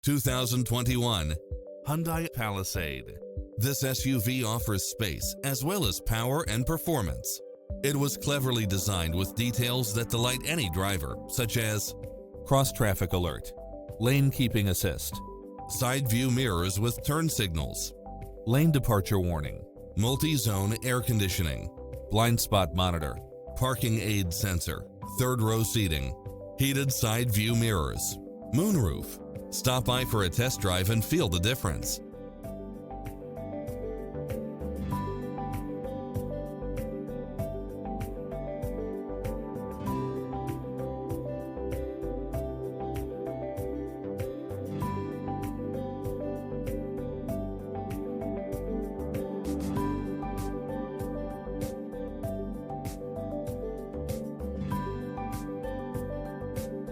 2021 Hyundai Palisade. This SUV offers space as well as power and performance. It was cleverly designed with details that delight any driver, such as cross-traffic alert, lane keeping assist, side view mirrors with turn signals, lane departure warning, multi-zone air conditioning, blind spot monitor, parking aid sensor, third row seating, heated side view mirrors, moonroof. Stop by for a test drive and feel the difference.